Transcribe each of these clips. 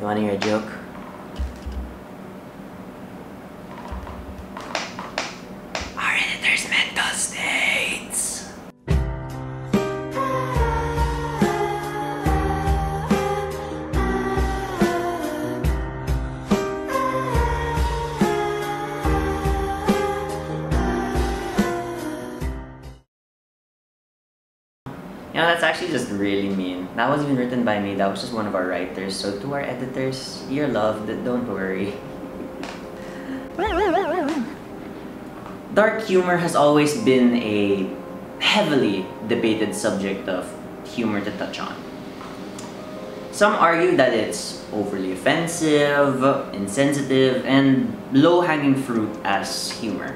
You wanna hear a joke? Our editor's mental states. You know, that's actually just really mean. That wasn't even written by me, that was just one of our writers. So to our editors, you're loved, don't worry. Dark humor has always been a heavily debated subject of humor to touch on. Some argue that it's overly offensive, insensitive, and low-hanging fruit as humor.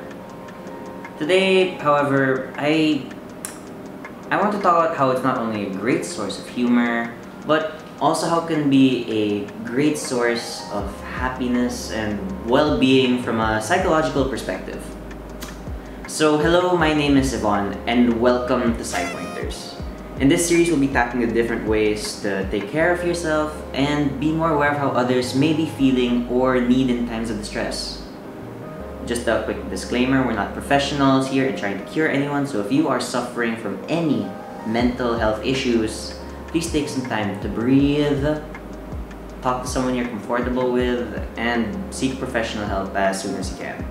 Today, however, I want to talk about how it's not only a great source of humor, but also how it can be a great source of happiness and well-being from a psychological perspective. So hello, my name is Yvonne, and welcome to PsyPointers. In this series, we'll be tackling the different ways to take care of yourself and be more aware of how others may be feeling or need in times of distress. Just a quick disclaimer, we're not professionals here in trying to cure anyone, so if you are suffering from any mental health issues, please take some time to breathe, talk to someone you're comfortable with, and seek professional help as soon as you can.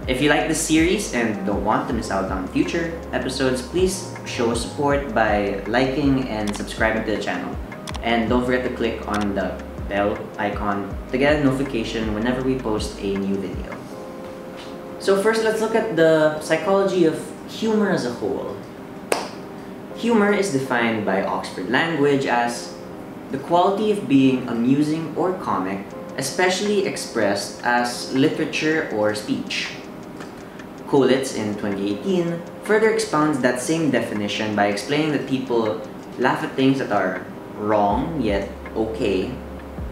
If you like this series and don't want to miss out on future episodes, please show support by liking and subscribing to the channel. And don't forget to click on the bell icon to get a notification whenever we post a new video. So first, let's look at the psychology of humor as a whole. Humor is defined by Oxford Language as the quality of being amusing or comic, especially expressed as literature or speech. Kolitz in 2018 further expounds that same definition by explaining that people laugh at things that are wrong yet okay,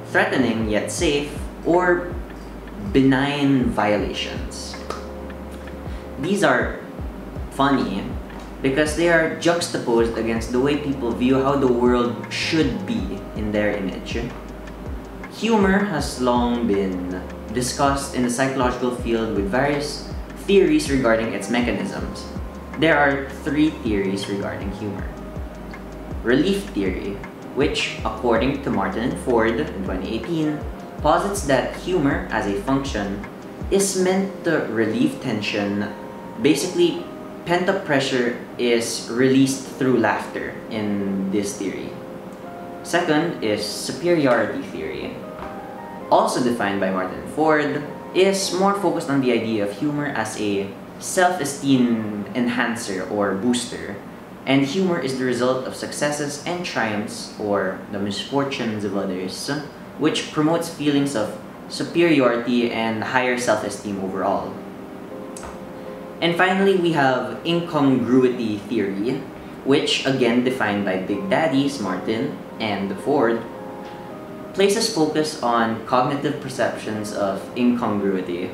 threatening yet safe, or benign violations. These are funny because they are juxtaposed against the way people view how the world should be in their image. Humor has long been discussed in the psychological field with various theories regarding its mechanisms. There are three theories regarding humor. Relief theory, which, according to Martin and Ford in 2018, posits that humor as a function is meant to relieve tension. Basically, pent-up pressure is released through laughter in this theory. Second is superiority theory, also defined by Martin and Ford, is more focused on the idea of humor as a self-esteem enhancer or booster, and humor is the result of successes and triumphs or the misfortunes of others, which promotes feelings of superiority and higher self-esteem overall. And finally, we have incongruity theory, which, again defined by Big Daddies Martin and Ford, places focus on cognitive perceptions of incongruity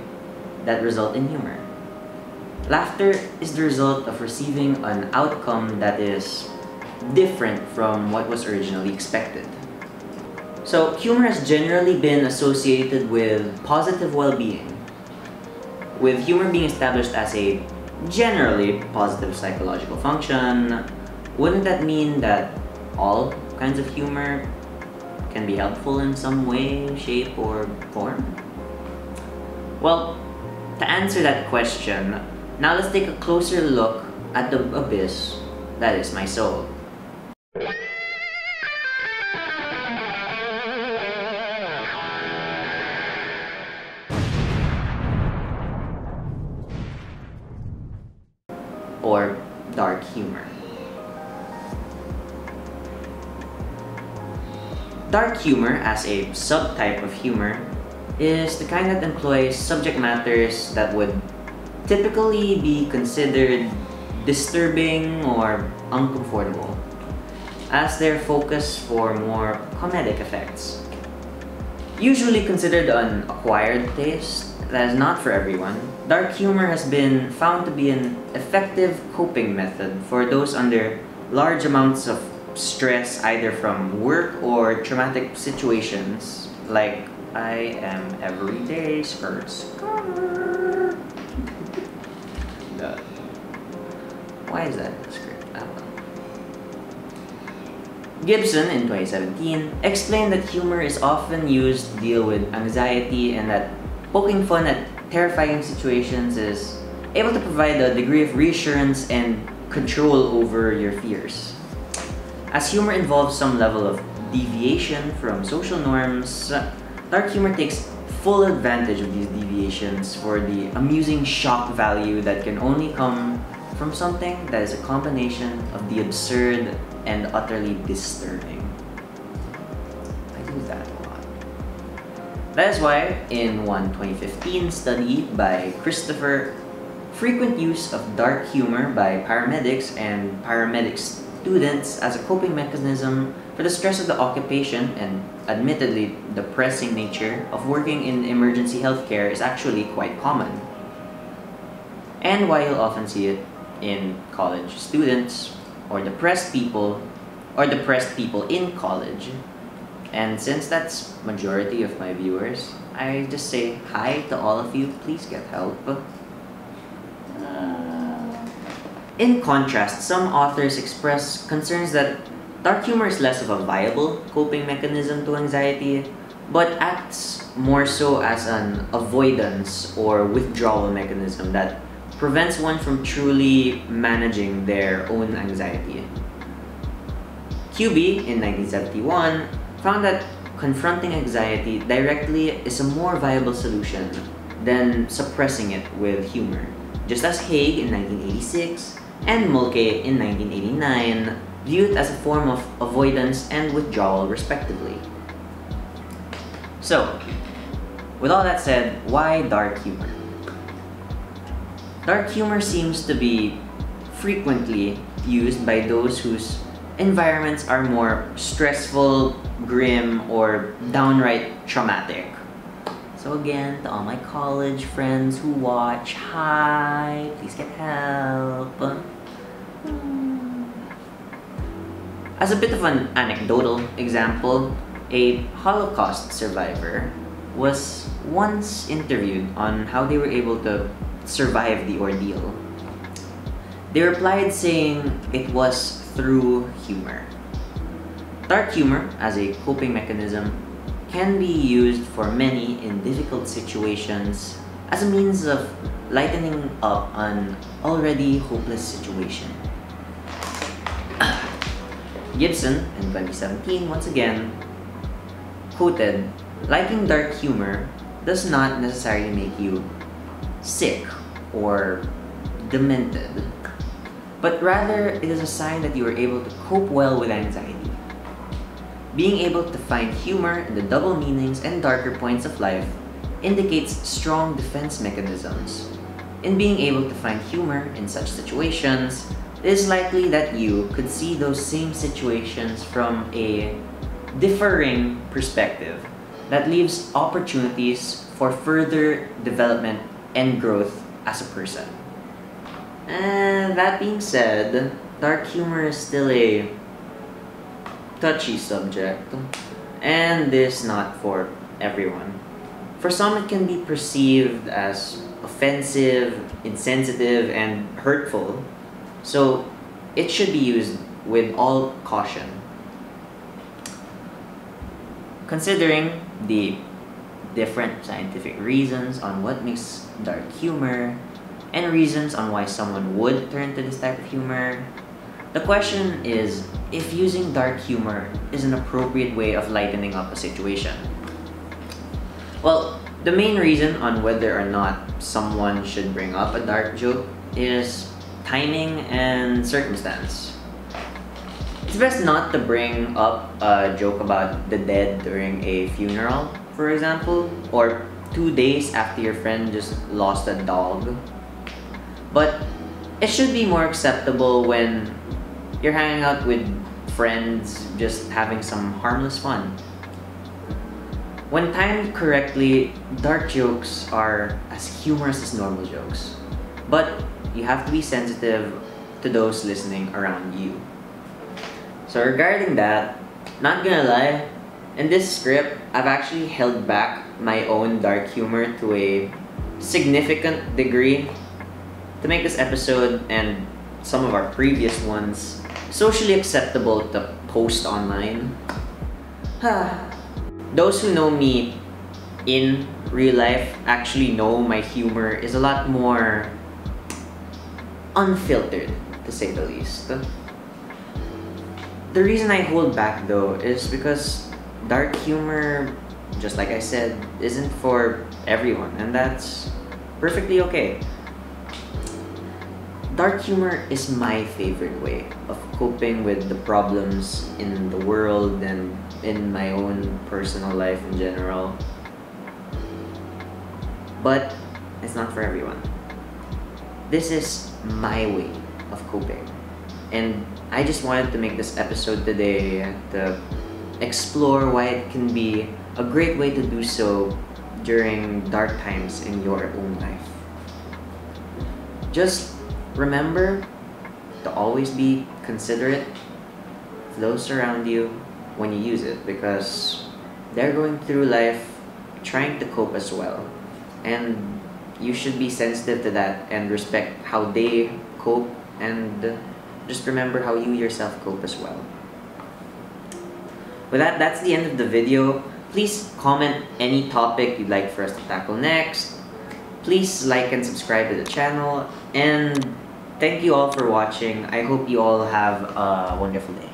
that result in humor. Laughter is the result of receiving an outcome that is different from what was originally expected. So, humor has generally been associated with positive well-being, with humor being established as a generally positive psychological function. Wouldn't that mean that all kinds of humor can be helpful in some way, shape, or form? Well, to answer that question, now let's take a closer look at the abyss that is my soul. Or dark humor. Dark humor, as a subtype of humor, is the kind that employs subject matters that would typically be considered disturbing or uncomfortable, as their focus for more comedic effects. Usually considered an acquired taste that is not for everyone, dark humor has been found to be an effective coping method for those under large amounts of stress either from work or traumatic situations, like I am every day skirts. Why is that in the script? I don't know. Gibson in 2017 explained that humor is often used to deal with anxiety and that poking fun at terrifying situations is able to provide a degree of reassurance and control over your fears. As humor involves some level of deviation from social norms, dark humor takes full advantage of these deviations for the amusing shock value that can only come from something that is a combination of the absurd and utterly disturbing. I do that a lot. That is why, in one 2015 study by Christopher, frequent use of dark humor by paramedics and paramedic students as a coping mechanism for the stress of the occupation and admittedly depressing nature of working in emergency healthcare is actually quite common. And why you'll often see it in college students or depressed people in college. And since that's majority of my viewers, I just say hi to all of you. Please get help. In contrast, some authors express concerns that dark humor is less of a viable coping mechanism to anxiety, but acts more so as an avoidance or withdrawal mechanism that prevents one from truly managing their own anxiety. Kubie in 1971 found that confronting anxiety directly is a more viable solution than suppressing it with humor, just as Haig in 1986 and Mulkay in 1989 view it as a form of avoidance and withdrawal respectively. So, with all that said, why dark humor? Dark humor seems to be frequently used by those whose environments are more stressful, grim, or downright traumatic. So again, to all my college friends who watch, hi, please get help. As a bit of an anecdotal example, a Holocaust survivor was once interviewed on how they were able to survive the ordeal. They replied saying it was through humor. Dark humor, as a coping mechanism, can be used for many in difficult situations as a means of lightening up an already hopeless situation. Gibson, in 2017, once again, quoted, "Liking dark humor does not necessarily make you sick or demented, but rather it is a sign that you are able to cope well with anxiety. Being able to find humor in the double meanings and darker points of life indicates strong defense mechanisms. In being able to find humor in such situations, it is likely that you could see those same situations from a differing perspective that leaves opportunities for further development and growth as a person." And that being said, dark humor is still a touchy subject, and is not for everyone. For some, it can be perceived as offensive, insensitive, and hurtful, so it should be used with all caution. Considering the different scientific reasons on what makes dark humor and reasons on why someone would turn to this type of humor, the question is if using dark humor is an appropriate way of lightening up a situation. Well, the main reason on whether or not someone should bring up a dark joke is timing and circumstance. It's best not to bring up a joke about the dead during a funeral, for example, or 2 days after your friend just lost a dog. But it should be more acceptable when you're hanging out with friends, just having some harmless fun. When timed correctly, dark jokes are as humorous as normal jokes. But you have to be sensitive to those listening around you. So regarding that, not gonna lie, in this script, I've actually held back my own dark humor to a significant degree to make this episode and some of our previous ones socially acceptable to post online. Those who know me in real life actually know my humor is a lot more unfiltered, to say the least. The reason I hold back though is because dark humor, just like I said, isn't for everyone, and that's perfectly okay. Dark humor is my favorite way of coping with the problems in the world and in my own personal life in general. But it's not for everyone. This is my way of coping. And I just wanted to make this episode today to explore why it can be a great way to do so during dark times in your own life. Just remember to always be considerate of those around you when you use it, because they're going through life trying to cope as well. And you should be sensitive to that and respect how they cope, and just remember how you yourself cope as well. With that, that's the end of the video. Please comment any topic you'd like for us to tackle next. Please like and subscribe to the channel, and thank you all for watching. I hope you all have a wonderful day.